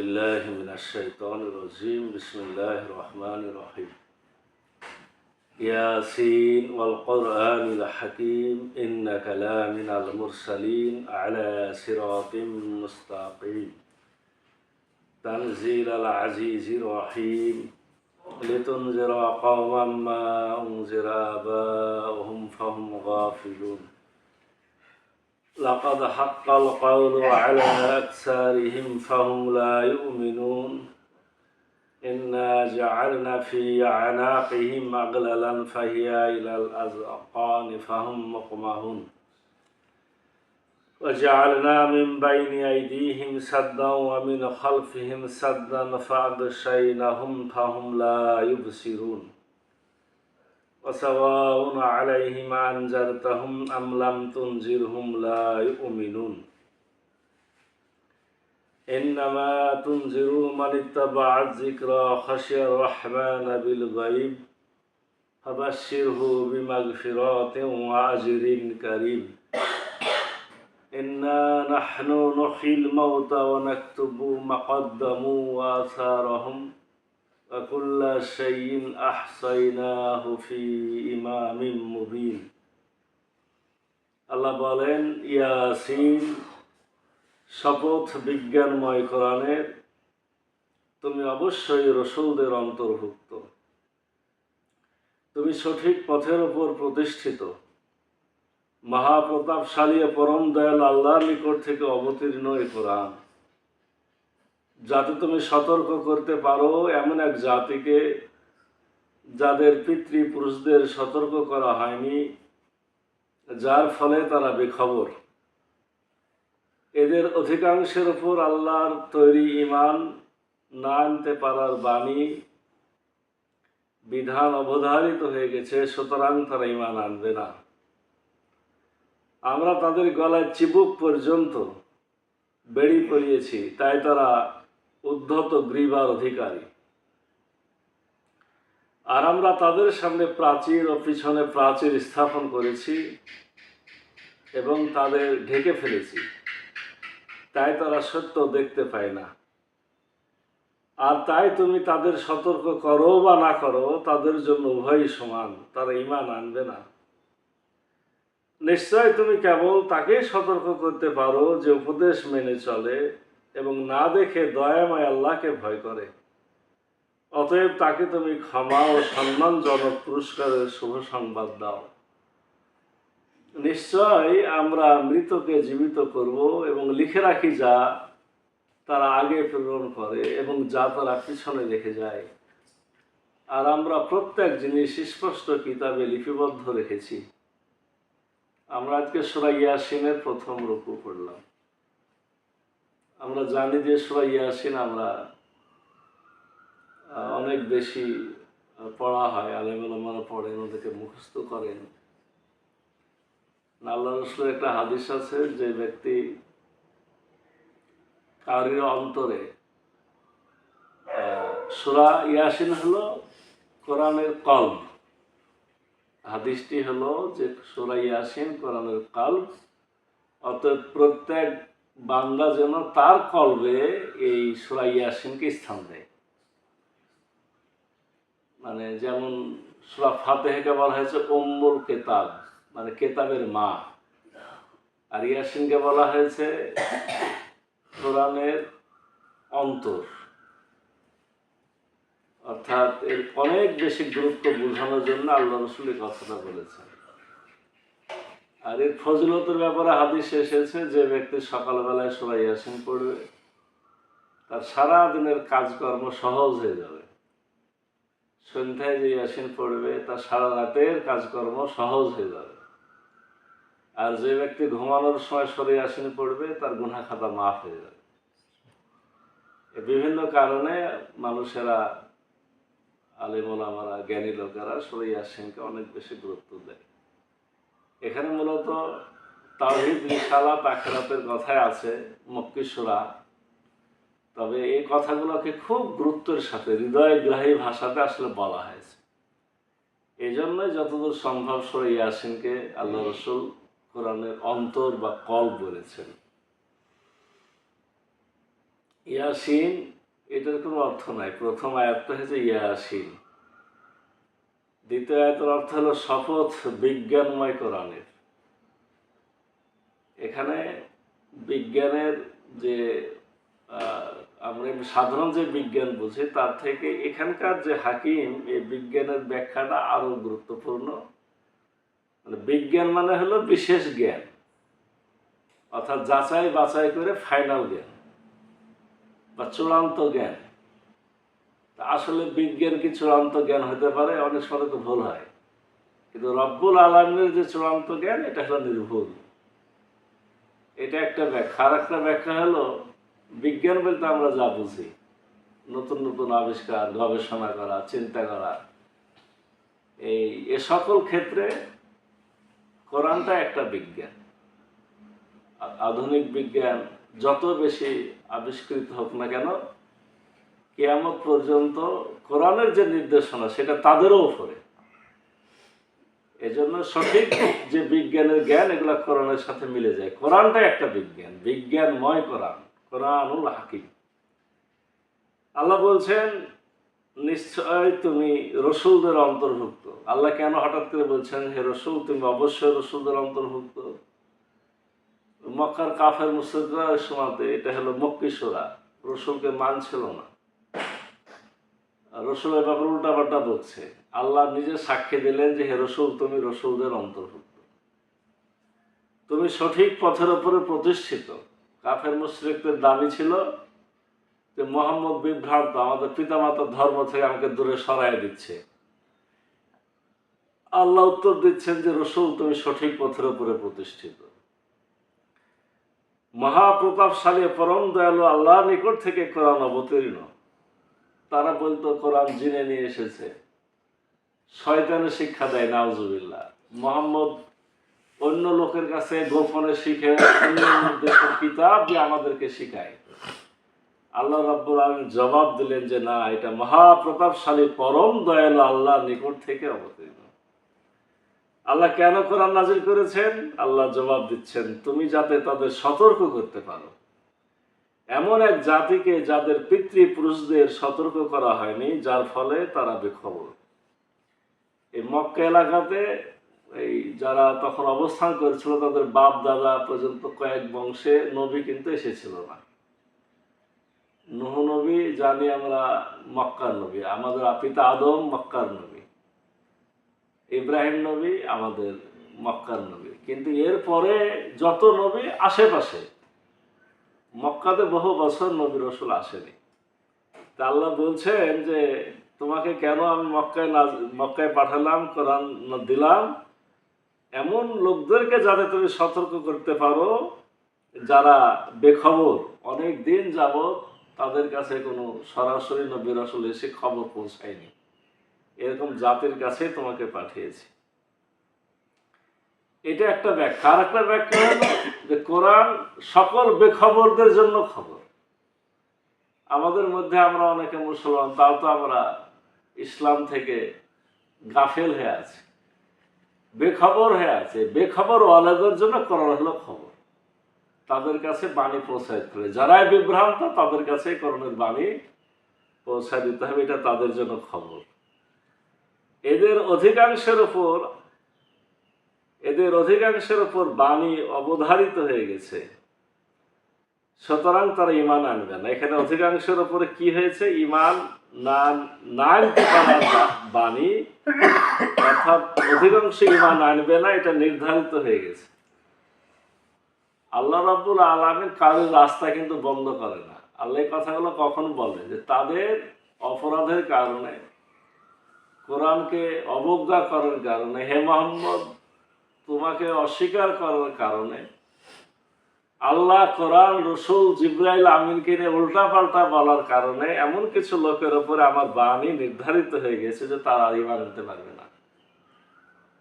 بالله من الشيطان الرجيم بسم الله الرحمن الرحيم ياسين والقرآن الحكيم إنك لمن المرسلين على صراط مستقيم تنزيل العزيز الرحيم لتنذر قوما ما أنذر آباؤهم فهم غافلون لقد حق القول على أكثرهم فهم لا يؤمنون إنا جعلنا في أعناقهم أغلالا فهي إلى الأذقان فهم مقمحون وجعلنا من بين أيديهم سدا ومن خلفهم سدا فأغشيناهم فهم لا يبصرون وسواء عليهم أنذرتهم أم لم تنذرهم لا يؤمنون إنما تنذر من اتبع الذكر خشي الرحمن بالغيب فبشره بمغفرة وأجر كريم إنا نحن نحيي الموتى ونكتب ما قدموا وآثارهم وكل شيء أحصيناه في إمام مبين আল্লাহ বলেন ইয়াসিন শপথ বিজ্ঞানময় কোরআনের তুমি অবশ্যই রসূলদের অন্তর্ভুক্ত, তুমি সঠিক পথের উপর প্রতিষ্ঠিত। মহাপ্রতাপশালী পরম দয়াল আল্লাহর নিকট থেকে অবতীর্ণ এই কোরআন, যাতে তুমি সতর্ক করতে পারো এমন এক জাতিকে যাদের পিতৃপুরুষদের সতর্ক করা হয়নি, যার ফলে তারা বেখবর। এদের অধিকাংশের উপর আল্লাহর তৈরি ঈমান না আনতে পারার বাণী বিধান অবধারিত হয়ে গেছে, সুতরাং তারা ঈমান আনবে না। আমরা তাদের গলায় চিবুক পর্যন্ত বেড়ি পরিয়েছি, তাই তারা উদ্ধত গ্রীবার অধিকারী। আর আমরা তাদের সামনে প্রাচীর ও পিছনে প্রাচীর স্থাপন করেছি এবং তাদের ঢেকে ফেলেছি, তাই তারা সত্য দেখতে পায় না। আর তাই তুমি তাদের সতর্ক করো বা না করো, তাদের জন্য উভয়ই সমান, তারা ঈমান আনবে না। নিশ্চয় তুমি কেবল তাকেই সতর্ক করতে পারো যে উপদেশ মেনে চলে এবং না দেখে দয়াময় আল্লাহকে ভয় করে। অতএব তাকে তুমি ক্ষমা ও সম্মানজনক পুরস্কারের শুভ সংবাদ দাও। নিশ্চয় আমরা মৃতকে জীবিত করব এবং লিখে রাখি যা তারা আগে প্রেরণ করে এবং যা তারা পিছনে রেখে যায়। আর আমরা প্রত্যেক জিনিস স্পষ্ট কিতাবে লিপিবদ্ধ রেখেছি। আমরা আজকে সূরা ইয়াসিনের প্রথম রুকু পড়লাম। আমরা জানি যে সূরা ইয়াসিন আমরা অনেক বেশি পড়া হয়, আলেম ওলামারা পড়েন, ওদেরকে মুখস্থ করেন। আল্লাহ রাসূলের একটা হাদিস আছে, যে ব্যক্তি কারীর অন্তরে সূরা ইয়াসিন হলো কোরআনের কলব। হাদিসটি হলো যে সূরা ইয়াসিন কোরআনের কলব, অতএব প্রত্যেক বান্দা যেন তার কলবে এই সূরা ইয়াসিনকে স্থান দেয়। মানে যেমন সূরা ফাতিহাকে বলা হয়েছে উম্মুল কিতাব, মানে কেতাবের মা, আর ইয়াসিনকে বলা হয়েছে কোরআনের অন্তর। অর্থাৎ এর অনেক বেশি গুরুত্ব বোঝানোর জন্য আল্লাহ রাসূল এই কথাটা বলেছেন। আর এর ফজিলতের ব্যাপারে হাদিস এসেছে, যে ব্যক্তি সকালবেলায় সূরা ইয়াসিন পড়বে তার সারা দিনের কাজকর্ম সহজ হয়ে যাবে। সন্ধ্যায় যে ইয়াসিন পড়বে তার সারা রাতের কাজকর্ম সহজ হয়ে যাবে। আর যে ব্যক্তি ঘুমানোর সময় সূরা ইয়াসিন পড়বে তার গুনাহ খাতা মাফ হয়ে যাবে। বিভিন্ন কারণে মানুষেরা, আলেম ওলামারা, জ্ঞানী লোকেরা সূরা ইয়াসিনকে অনেক বেশি গুরুত্ব দেয়। এখানে মূলত তাওহীদ, রিসালাত, আখিরাতের কথাই আছে, মক্কি সূরা। তবে এই কথাগুলোকে খুব গুরুত্বের সাথে হৃদয়গ্রাহী ভাষাতে আসলে বলা হয়েছে। এই জন্যই যতদূর সম্ভব সূরা ইয়াসিনকে আল্লাহ রাসূল কোরআনের অন্তর বা কলব বলেছেন। ইয়াসিন এটার কোনো অর্থ নাই। প্রথম আয়াতটা হচ্ছে ইয়াসিন, দ্বিতীয় আয়াতের অর্থ হলো শপথ বিজ্ঞানময় কোরআনের। এখানে বিজ্ঞানের যে আমরা সাধারণ যে বিজ্ঞান বুঝি তার থেকে এখানকার যে হাকিম, এই বিজ্ঞানের ব্যাখ্যাটা আরো গুরুত্বপূর্ণ। মানে বিজ্ঞান মানে হলো বিশেষ জ্ঞান, অর্থাৎ যাচাই বাছাই করে ফাইনাল জ্ঞান বা চূড়ান্ত জ্ঞান। আসলে বিজ্ঞান কি চূড়ান্ত জ্ঞান হতে পারে? অনেক সময় তো ভুল হয়, কিন্তু রব্বুল আলামিনের যে চূড়ান্ত জ্ঞান এটা হলো নির্ভুল। এটা একটা ব্যাখ্যা। আর একটা ব্যাখ্যা হলো বিজ্ঞান বলতে আমরা যা বুঝি, নতুন নতুন আবিষ্কার, গবেষণা করা, চিন্তা করা, এ সকল ক্ষেত্রে কোরআনটা একটা বিজ্ঞান। আধুনিক বিজ্ঞান যত বেশি আবিষ্কৃত হোক না কেন, কিয়ামত পর্যন্ত কোরআনের যে নির্দেশনা সেটা তাদেরও উপরে। এজন্য সঠিক যে বিজ্ঞানের জ্ঞান এগুলা কোরআনের সাথে মিলে যায়। কোরআনটা একটা বিজ্ঞান, বিজ্ঞানময় কোরআন, কোরআনুল হাকিম। আল্লাহ বলছেন নিশ্চয় তুমি রসুলদের অন্তর্ভুক্ত। আল্লাহ কেন হঠাৎ করে বলছেন হে রসুল তুমি অবশ্যই রসুলদের অন্তর্ভুক্ত? মক্কার কাফের মুশরিকরা সময়তে, এটা হলো মক্কি সূরা, রসুলকে মানছিল না, রসুলের ব্যাপারে উল্টাপাল্টা বলছে। আল্লাহ নিজে সাক্ষী দিলেন যে হে রসুল তুমি রসুলদের অন্তর্ভুক্ত, তুমি সঠিক পথের উপরে প্রতিষ্ঠিত। কাফের মুশরিকদের দাবি ছিল যে মুহাম্মদ বিভ্রান্ত, আমাদের পিতামাতার ধর্ম থেকে আমাকে দূরে সরাই দিচ্ছে। আল্লাহ উত্তর দিচ্ছেন যে রসুল তুমি সঠিক পথের উপরে প্রতিষ্ঠিত। মহাপ্রতাপশালী পরম দয়ালু আল্লাহর নিকট থেকে কোরআন অবতীর্ণ। তারা বলতো কোরআন জিনে নিয়ে এসেছে, শয়তানের শিক্ষা দেয়, নাউজুবিল্লাহ। মুহাম্মদ অন্য লোকের কাছে গোপনে শিখে অন্য দেশের কিতাব দিয়ে আমাদেরকে শিখায়। আল্লাহ রাব্বুল আলামিন জবাব দিলেন যে না, এটা মহাপ্রতাপশালী পরম দয়ালু আল্লাহর নিকট থেকে অবতীর্ণ। আল্লাহ কেন কোরআন নাজিল করেছেন? আল্লাহ জবাব দিচ্ছেন তুমি যাতে তাদের সতর্ক করতে পারো। এমন এক জাতিকে যাদের পিতৃপুরুষদের সতর্ক করা হয়নি, যার ফলে তারা বেখবর। এই মক্কা এলাকাতে এই যারা তখন অবস্থান করেছিল তাদের বাপ দাদা পর্যন্ত কয়েক বংশে নবী কিন্তু এসেছিল না। নূহ নবী জানি আমরা মক্কার নবী, আমাদের পিতা আদম মক্কার নবী, ইব্রাহিম নবী আমাদের মক্কার নবী। কিন্তু এরপরে যত নবী আশেপাশে, মক্কাতে বহু বছর নবী রসুল আসেনি। তা আল্লাহ বলছেন যে তোমাকে কেন আমি মক্কায় পাঠালাম, কোরআন দিলাম, এমন লোকদেরকে যাতে তুমি সতর্ক করতে পারো যারা বেখবর, অনেক দিন যাবৎ তাদের কাছে কোনো সরাসরি নবী রাসূল এসে খবর পৌঁছায়নি, এরকম জাতির কাছে তোমাকে পাঠিয়েছি। এটা একটা ব্যাখ্যা। আর একটা ব্যাখ্যা হলো যে কোরআন সকল বেখবরদের জন্য খবর। আমাদের মধ্যে আমরা অনেকে মুসলমান, তাও তো আমরা ইসলাম থেকে গাফেল হয়ে আছি, বেখবর হয়ে আছে। বেখবর ওয়ালাদের জন্য কোরআন হলো খবর, তাদের কাছে বাণী পৌঁছায় দিতে হবে। যারাই বিভ্রান্ত তাদের কাছে কোরআনের বাণী পৌঁছায় দিতে হবে, এটা তাদের জন্য খবর। এদের অধিকাংশের উপর বাণী অবধারিত হয়ে গেছে, সুতরাং তারা ঈমান আনবে না। এখানে অধিকাংশের উপরে কি হয়েছে? ঈমান না আনতে পারার বাণী, অর্থাৎ অধিকাংশ ঈমান আনবে না, এটা নির্ধারিত হয়ে গেছে। আল্লাহ রাব্বুল আলামিন কারোর রাস্তা কিন্তু বন্ধ করে না। আল্লাহ এই কথাগুলো কখন বলে? যে তাদের অপরাধের কারণে, কোরআনকে অবজ্ঞা করার কারণে, হে মুহাম্মদ তোমাকে অস্বীকার করার কারণে, আল্লাহ কোরআন রসুল জিবরাইল আমিনকে নিয়ে উল্টাপাল্টা বলার কারণে এমন কিছু লোকের উপরে আমার বাণী নির্ধারিত হয়ে গেছে যে তারা আর ঈমান আনতে পারবে না।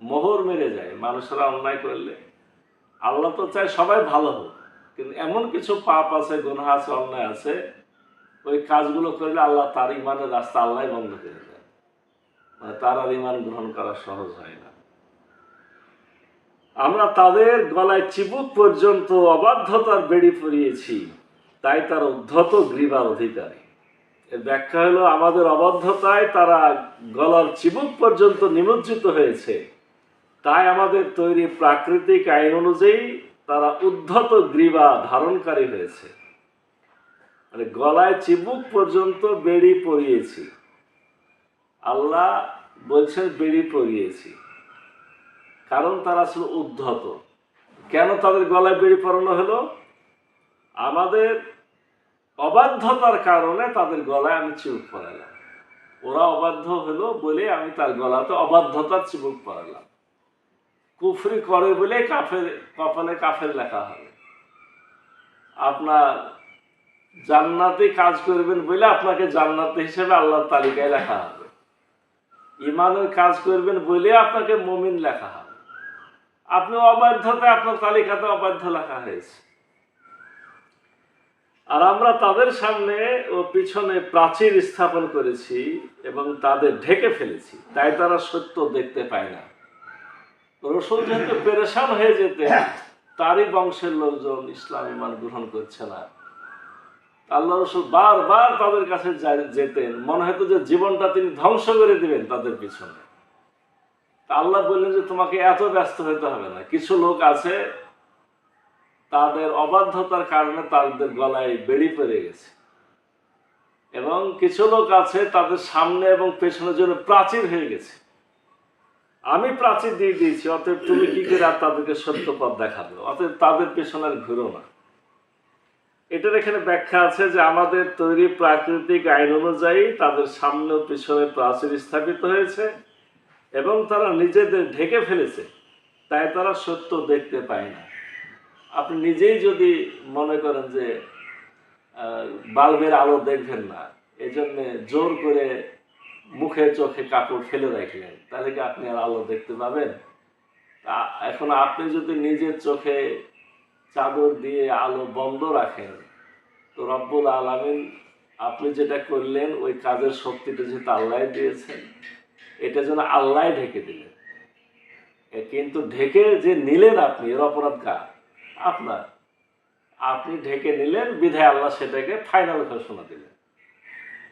মোহর মেরে যায় মানুষেরা অন্যায় করলে। আল্লাহ তো চায় সবাই ভালো হোক, কিন্তু এমন কিছু পাপ আছে, গুনাহ আছে, অন্যায় আছে, ওই কাজগুলো করলে আল্লাহ তার ঈমানের রাস্তা আল্লাহ বন্ধ করে দেয়, মানে তার আর ঈমান গ্রহণ করা সহজ হয় না। আমরা তাদের গলায় চিবুক পর্যন্ত অবাধ্যতার বেড়ি পরিয়েছি, তাই তার উদ্ধত গ্রীবার অধিকারী। এর ব্যাখ্যা হলো আমাদের অবাধ্যতায় তারা গলার চিবুক পর্যন্ত নিমজ্জিত হয়েছে, তাই আমাদের তৈরি প্রাকৃতিক আইন অনুযায়ী তারা উদ্ধত গ্রীবা ধারণকারী হয়েছে। মানে গলায় চিবুক পর্যন্ত বেড়ি পরিয়েছি, আল্লাহ বলছেন বেড়ি পরিয়েছি, কারণ তারা ছিল উদ্ধত। কেন তাদের গলায় বেড়ি পরানো হলো? আমাদের অবাধ্যতার কারণে তাদের গলায় আমি চিবুক পরালাম। ওরা অবাধ্য হলো বলে আমি তার গলাতে অবাধ্যতার চিবুক পরালাম। কুফরি করে বলে কাফের কপালে কাফের লেখা হবে। আপনার জান্নাতি কাজ করবেন বলে আপনাকে জান্নাতি হিসেবে আল্লাহর তালিকায় লেখা হবে। ইমানের কাজ করবেন বলে আপনাকে মুমিন লেখা হবে। আপনি অবাধ্যতায় আপনার তালিকাতে অবাধ্য লেখা হয়েছে। আর আমরা তাদের সামনে ও পিছনে প্রাচীর স্থাপন করেছি এবং তাদের ঢেকে ফেলেছি, তাই তারা সত্য দেখতে পায় না। রসুল যেহেতু পেরেশান হয়ে যেতে, তারই বংশের লোকজন ইসলাম ইমান গ্রহণ করছে না। আল্লাহ রসুল বারবার তাদের কাছে যেতেন, মনে হতো যে জীবনটা তিনি ধ্বংস করে দিবেন তাদের পিছনে। আল্লাহ বললেন যে তোমাকে এত ব্যস্ত হতে হবে না। কিছু লোক আছে তাদের অবাধ্যতার কারণে তাদের গলায় বেড়ি পড়ে গেছে, এবং কিছু লোক আছে তাদের সামনে এবং পেছনের জন্য প্রাচীর হয়ে গেছে। আমি প্রাচীর দিয়ে দিয়েছি, অতএব তুমি কি করে আর তাদেরকে সত্য পথ দেখাবে? অতএব তাদের পেছনে আর ঘুরো না। এটার এখানে ব্যাখ্যা আছে যে আমাদের তৈরি প্রাকৃতিক আইন অনুযায়ী তাদের সামনে ও পিছনে প্রাচীর স্থাপিত হয়েছে এবং তারা নিজেদের ঢেকে ফেলেছে, তাই তারা সত্য দেখতে পায় না। আপনি নিজেই যদি মনে করেন যে বাল্বের আলো দেখবেন না, এই জন্যে জোর করে মুখে চোখে কাপড় ফেলে রাখলেন, তাহলে কি আপনি আর আলো দেখতে পাবেন? এখন আপনি যদি নিজের চোখে চাদর দিয়ে আলো বন্ধ রাখেন, তো রব্বুল আলামিন আপনি যেটা করলেন ওই কাজের শক্তিটা যেহেতু আল্লাহ দিয়েছেন, এটা যেন আল্লাহ ঢেকে দিলেন। কিন্তু ঢেকে যে নিলেন আপনি, এর অপরাধ কার? আপনার। আপনি ঢেকে নিলেন বিধায় আল্লাহ সেটাকে ফাইনাল ঘোষণা দিলেন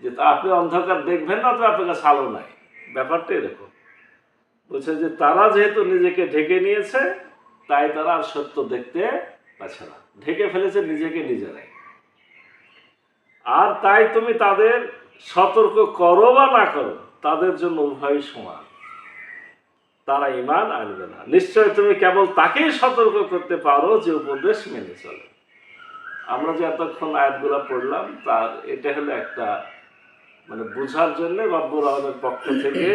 যে আপনি অন্ধকার দেখবেন না, তো আপনার কাছে আলো নাই। ব্যাপারটা এরকম। বলছে যে তারা যেহেতু নিজেকে ঢেকে নিয়েছে, তাই তারা আর সত্য দেখতে পাচ্ছে না, ঢেকে ফেলেছে নিজেকে নিজেরাই। আর তাই তুমি তাদের সতর্ক করো বা না করো, তাদের জন্য উভয় সমান, তারা ঈমান আনবে না। নিশ্চয় তুমি কেবল তাকেই সতর্ক করতে পারো যে উপদেশ মেনে চলে। আমরা যে এতক্ষণ আয়াতগুলা পড়লাম, তার এটা হলো একটা মানে বোঝার জন্য রব্বুল আলামিনের পক্ষ থেকে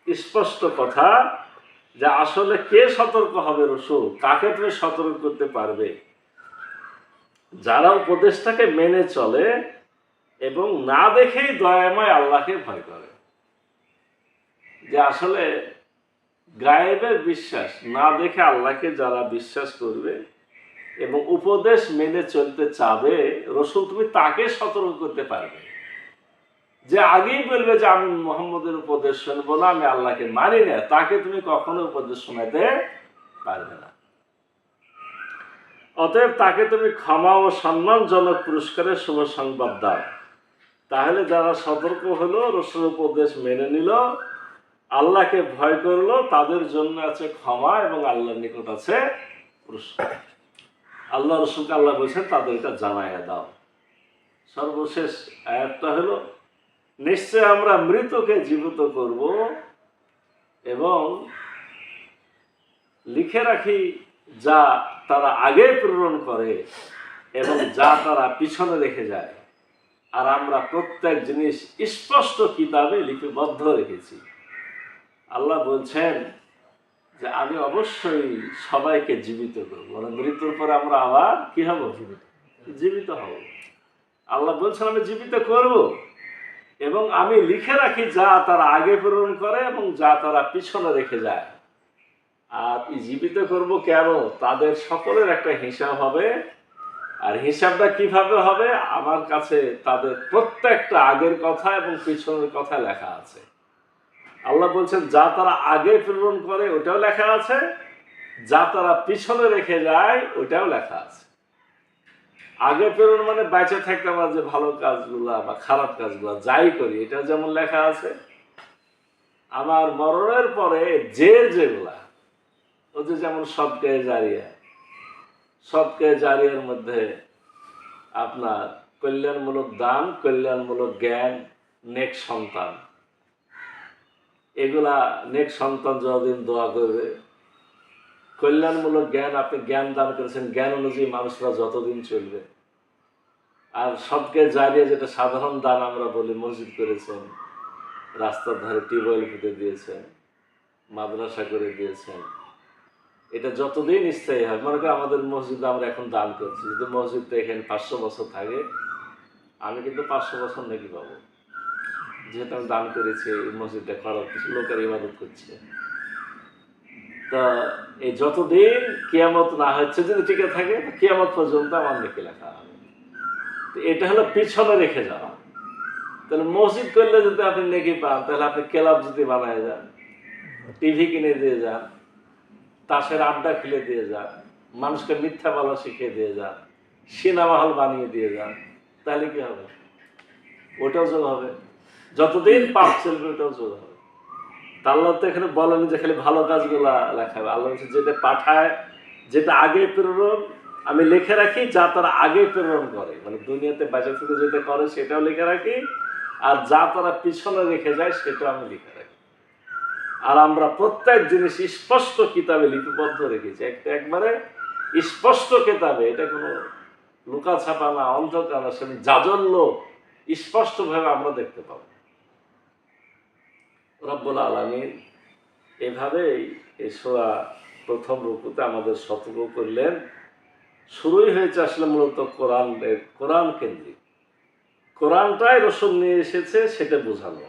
স্পষ্ট কথা যে আসলে কে সতর্ক হবে রসুল, কাকে তুমি সতর্ক করতে পারবে? যারা উপদেশটাকে মেনে চলে এবং না দেখেই দয়াময় আল্লাহকে ভয় করে। যে আসলে গায়েবের বিশ্বাস না দেখে আল্লাহকে যারা বিশ্বাস করবে এবং উপদেশ মেনে চলতে চাবে, রসুল তুমি তাকে সতর্ক করতে পারবে। যে আগেই বলবে যে আমি মুহাম্মদের উপদেশ শুনবো না, আমি আল্লাহকে মানি না, তাকে তুমি কখনো উপদেশ শোনাতে পারবে না। অতএব তাকে তুমি ক্ষমা ও সম্মানজনক পুরস্কারের শুভ সংবাদ দাও। তাহলে যারা সতর্ক হলো, রসুল উপদেশ মেনে নিল, আল্লাহকে ভয় করলো, তাদের জন্য আছে ক্ষমা এবং আল্লাহর নিকট আছে পুরস্কার। আল্লাহ রসুলকে আল্লাহ বলছেন তাদের এটা জানাইয়া দাও। সর্বশেষ আয়াতটা হলো নিশ্চয় আমরা মৃতকে জীবিত করব এবং লিখে রাখি যা তারা আগে প্রেরণ করে এবং যা তারা পিছনে রেখে যায়, আর আমরা প্রত্যেক জিনিস স্পষ্ট কিতাবে লিপিবদ্ধ রেখেছি। আল্লাহ বলছেন যে আমি অবশ্যই সবাইকে জীবিত করবো, মানে মৃত্যুর পরে আমরা আবার কি হব? জীবিত হব। আল্লাহ বলছেন আমি জীবিত করব এবং আমি লিখে রাখি যা তারা আগে প্রেরণ করে এবং যা তারা পিছনে রেখে যায়। আর জীবিত করব কেন? তাদের সকলের একটা হিসাব হবে। আর হিসাবটা কিভাবে হবে? আমার কাছে তাদের প্রত্যেকটা আগের কথা এবং পিছনের কথা লেখা আছে। আল্লাহ বলছেন যা তারা আগে প্রেরণ করে ওটাও লেখা আছে, যা তারা পিছনে রেখে যায় ওটাও লেখা আছে। আগে প্রেরণ মানে বেঁচে থাকতে আমরা যে ভালো কাজগুলা বা খারাপ কাজগুলা যাই করি, এটা যেমন লেখা আছে আমার মরণের পরে যেগুলা ও যে যেমন সদকে জারিয়া, সদকে জারিয়ার মধ্যে আপনার কল্যাণমূলক দান, কল্যাণমূলক জ্ঞান, নেক সন্তান, এগুলা নেক সন্তান যতদিন দোয়া করবে, কল্যাণমূলক জ্ঞান, আপনি জ্ঞান দান করেছেন, জ্ঞান অনুযায়ী মানুষরা যতদিন চলবে। আর সবকে জারিয়া যেটা সাধারণ দান আমরা বলি, মসজিদ করেছেন, রাস্তার ধারে টিউবওয়েল পুঁতে দিয়েছেন, মাদ্রাসা করে দিয়েছেন, এটা যতদিন স্থায়ী হয়। মনে করেন আমাদের মসজিদে আমরা এখন দান করছি, যদি মসজিদটা এখানে 500 বছর থাকে, আমি কিন্তু 500 বছর নাকি পাবো, যেহেতু আমি দান করেছি এই মসজিদটা করার কিছু লোকের ইবাদত করছে। তা এই যতদিন কিয়ামত না হচ্ছে যদি টিকে থাকে, কিয়ামত পর্যন্ত আমার নেকি লেখা হবে। তো এটা হলো পিছনে রেখে যাওয়া। তাহলে মসজিদ করলে যদি আপনি নেকি পান, তাহলে আপনি ক্লাব যদি বানায় যান, টিভি কিনে দিয়ে যান, তাসের আড্ডা খুলে দিয়ে যান, মানুষকে মিথ্যা বলা শিখিয়ে দিয়ে যান, সিনেমা হল বানিয়ে দিয়ে যান, তাহলে কি হবে? ওটাও যোগ হবে। যতদিন পাপ চলবে ওটাও যোগ হবে। তা আল্লাহ তো এখানে বলেন যে খালি ভালো কাজগুলা লেখা হবে। আল্লাহ যেটা পাঠায়, যেটা আগে প্রেরণ আমি লিখে রাখি, যা তারা আগে প্রেরণ করে, মানে দুনিয়াতে বেঁচে থেকে যেটা করে সেটাও লিখে রাখি, আর যা তারা পিছনে রেখে যায় সেটাও আমি লিখে রাখি। আর আমরা প্রত্যেক জিনিস স্পষ্ট কিতাবে লিপিবদ্ধ রেখেছি, একবারে স্পষ্ট কিতাবে, এটা কোনো লুকা ছাপা না, অন্ধকার না, সে জাজল্য স্পষ্টভাবে আমরা দেখতে পাবো। রব্বুল আলামিন এভাবেই এই সূরা প্রথম রুকুতে আমাদের সতর্ক করলেন। শুরুই হয়েছে আসলে মূলত কোরআন কেন্দ্রিক, কোরআনটাই রসুল নিয়ে এসেছে সেটা বোঝানো।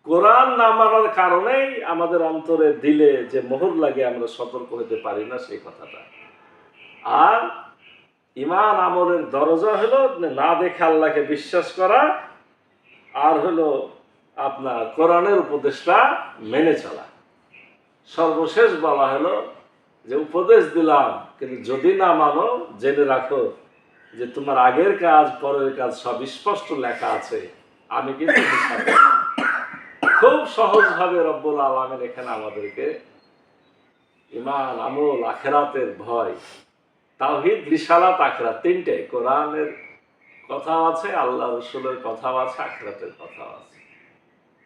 কোরআন না মানার কারণেই আমাদের অন্তরে দিলে যে মোহর লাগে আমরা সতর্ক হতে পারি না, সেই কথাটা। আর ঈমান আমলের দরজা হলো না দেখে আল্লাহকে বিশ্বাস করা, আর হলো আপনার কোরআনের উপদেশটা মেনে চলা। সর্বশেষ বলা হলো যে উপদেশ দিলাম, কিন্তু যদি না মানো জেনে রাখো যে তোমার আগের কাজ পরের কাজ সব স্পষ্ট লেখা আছে, আমি কিন্তু খুব সহজভাবে রব্বুল আলামিন এখানে আমাদেরকে ঈমান, আমল, আখিরাতের ভয়, তাওহীদ, রিসালাত, আখিরাত, তিনটে, কোরআনের কথাও আছে, আল্লাহ রাসূলের কথাও আছে, আখিরাতের কথাও আছে।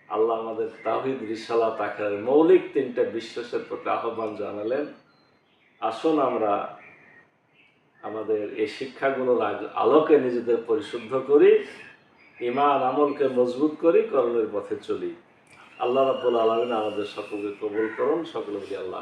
আল্লাহ আমাদের তাওহীদ, রিসালাত, আখিরাতের মৌলিক তিনটে বিশ্বাসের প্রতি আহ্বান জানালেন। আসুন আমরা আমাদের এই শিক্ষাগুলোর আলোকে নিজেদের পরিশুদ্ধ করি, ঈমান আমলকে মজবুত করি, কর্মের পথে চলি। আল্লাহ রাব্বুল আলামিন আমাদের সকলকে কবুল করুন। সকলে বলি আল্লাহ।